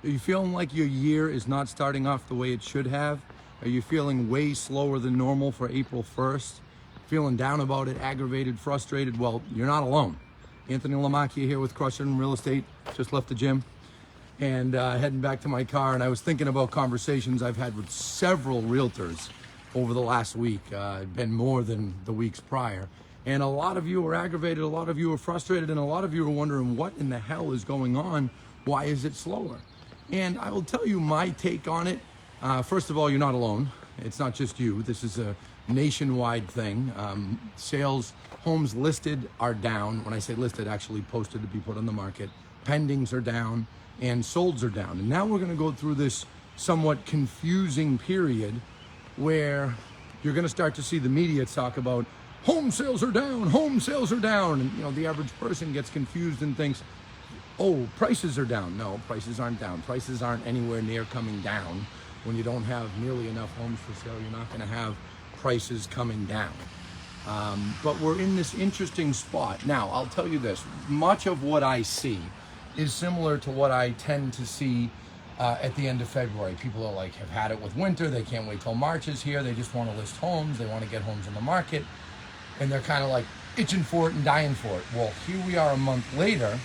Are you feeling like your year is not starting off the way it should have? Are you feeling way slower than normal for April 1st? Feeling down about it, aggravated, frustrated? Well, you're not alone. Anthony Lamacchia here with Crusher in Real Estate. Just left the gym and heading back to my car, and I was thinking about conversations I've had with several realtors over the last week. Been more than the weeks prior. And a lot of you are aggravated, a lot of you are frustrated, and a lot of you are wondering what in the hell is going on? Why is it slower? And I will tell you my take on it. First of all, you're not alone. It's not just you. This is a nationwide thing. Sales, homes listed are down. When I say listed, actually posted to be put on the market. Pendings are down and solds are down. And now we're going to go through this somewhat confusing period where you're going to start to see the media talk about home sales are down, home sales are down. And, you know, the average person gets confused and thinks, oh, prices are down. No, prices aren't down. Prices aren't anywhere near coming down. When you don't have nearly enough homes for sale, you're not going to have prices coming down. But we're in this interesting spot. Now, I'll tell you this. Much of what I see is similar to what I tend to see at the end of February. People are like, have had it with winter. They can't wait till March is here. They just want to list homes. They want to get homes on the market. And they're kind of like itching for it and dying for it. Well, here we are a month later,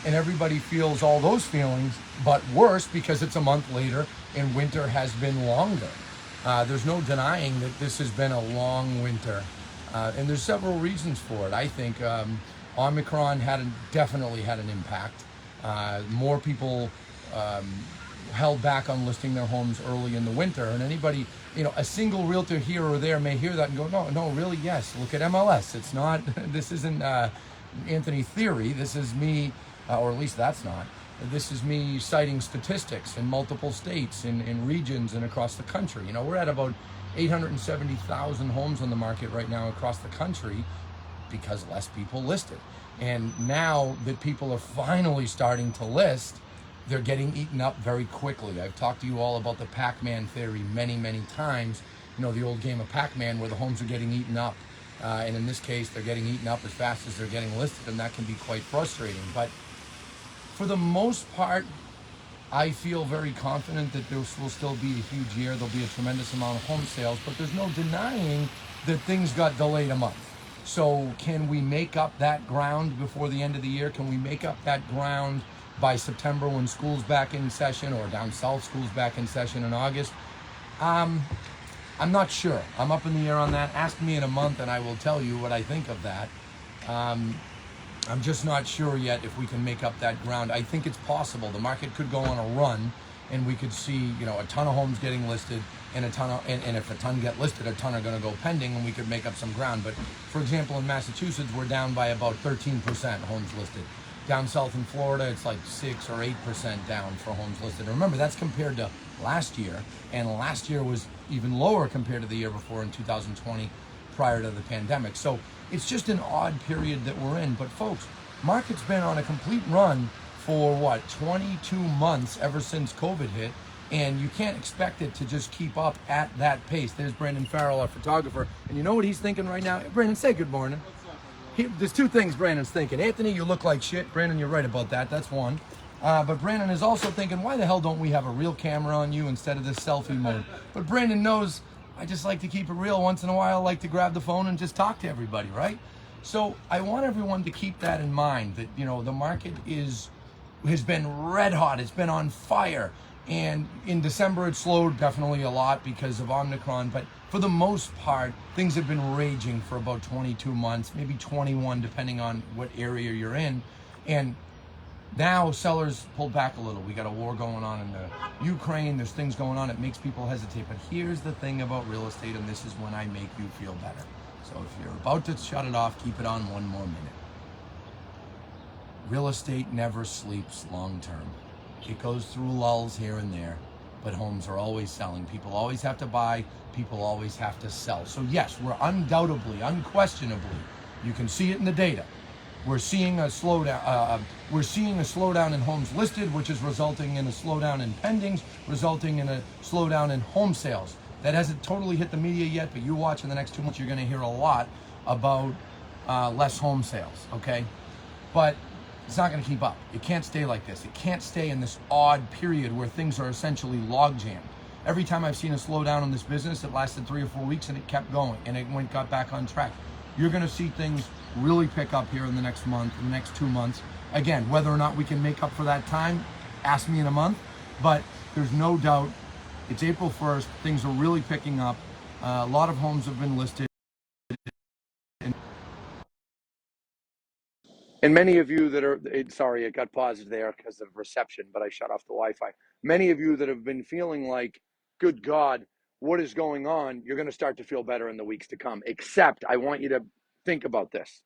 and everybody feels all those feelings, but worse because it's a month later and winter has been longer. There's no denying that this has been a long winter, and there's several reasons for it. I think Omicron definitely had an impact. More people held back on listing their homes early in the winter, and anybody, you know, a single realtor here or there may hear that and go, no, really, yes, look at MLS. It's not, this isn't Anthony theory. This is me, or at least that's not. This is me citing statistics in multiple states, in regions, and across the country. You know, we're at about 870,000 homes on the market right now across the country because less people listed. And now that people are finally starting to list, they're getting eaten up very quickly. I've talked to you all about the Pac-Man theory many, many times. You know, the old game of Pac-Man where the homes are getting eaten up. And in this case, they're getting eaten up as fast as they're getting listed, and that can be quite frustrating. But for the most part, I feel very confident that this will still be a huge year. There'll be a tremendous amount of home sales, but there's no denying that things got delayed a month. So can we make up that ground before the end of the year? Can we make up that ground by September when school's back in session, or down south school's back in session in August? I'm not sure. I'm up in the air on that. Ask me in a month and I will tell you what I think of that. I'm just not sure yet if we can make up that ground. I think it's possible. The market could go on a run and we could see, you know, a ton of homes getting listed and and if a ton get listed, a ton are going to go pending, and we could make up some ground. But for example, in Massachusetts, we're down by about 13% homes listed. Down south in Florida, it's like 6 or 8% down for homes listed. Remember, that's compared to last year, and last year was even lower compared to the year before in 2020, prior to the pandemic. So it's just an odd period that we're in. But folks, market's been on a complete run for 22 months ever since COVID hit, and you can't expect it to just keep up at that pace. There's Brandon Farrell, our photographer, and you know what he's thinking right now? Brandon, say good morning. There's two things Brandon's thinking. Anthony, you look like shit. Brandon, you're right about that. That's one. But Brandon is also thinking, why the hell don't we have a real camera on you instead of this selfie mode? But Brandon knows I just like to keep it real. Once in a while, I like to grab the phone and just talk to everybody, right? So I want everyone to keep that in mind, that, you know, the market has been red hot. It's been on fire. And in December, it slowed definitely a lot because of Omicron. But for the most part, things have been raging for about 22 months, maybe 21, depending on what area you're in. And now sellers pulled back a little. We got a war going on in the Ukraine. There's things going on. It makes people hesitate. But here's the thing about real estate, and this is when I make you feel better. So if you're about to shut it off, keep it on one more minute. Real estate never sleeps long term. It goes through lulls here and there, but homes are always selling. People always have to buy. People always have to sell. So yes, we're undoubtedly, unquestionably, you can see it in the data. We're seeing a slowdown. In homes listed, which is resulting in a slowdown in pendings, resulting in a slowdown in home sales. That hasn't totally hit the media yet, but you watch in the next 2 months, you're going to hear a lot about less home sales. Okay, but It's not going to keep up. It can't stay like this. It can't stay in this odd period where things are essentially log jammed. Every time I've seen a slowdown in this business, it lasted 3 or 4 weeks and it kept going and it got back on track. You're going to see things really pick up here in the next month, in the next 2 months. Again, whether or not we can make up for that time, ask me in a month. But there's no doubt it's April 1st. Things are really picking up. A lot of homes have been listed. And many of you that are, sorry, it got paused there because of reception, but I shut off the Wi-Fi. Many of you that have been feeling like, good God, what is going on? You're going to start to feel better in the weeks to come. Except I want you to think about this.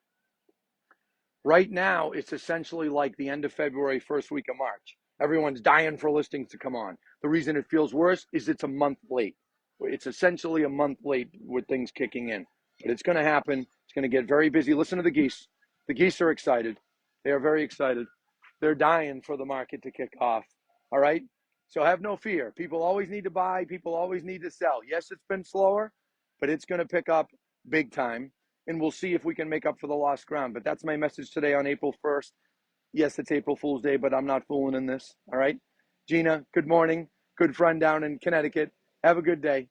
Right now, it's essentially like the end of February, first week of March. Everyone's dying for listings to come on. The reason it feels worse is it's a month late. It's essentially a month late with things kicking in. But it's going to happen. It's going to get very busy. Listen to the geese. The geese are excited. They are very excited. They're dying for the market to kick off. All right? So have no fear. People always need to buy. People always need to sell. Yes, it's been slower, but it's going to pick up big time. And we'll see if we can make up for the lost ground. But that's my message today on April 1st. Yes, it's April Fool's Day, but I'm not fooling in this. All right? Gina, good morning. Good friend down in Connecticut. Have a good day.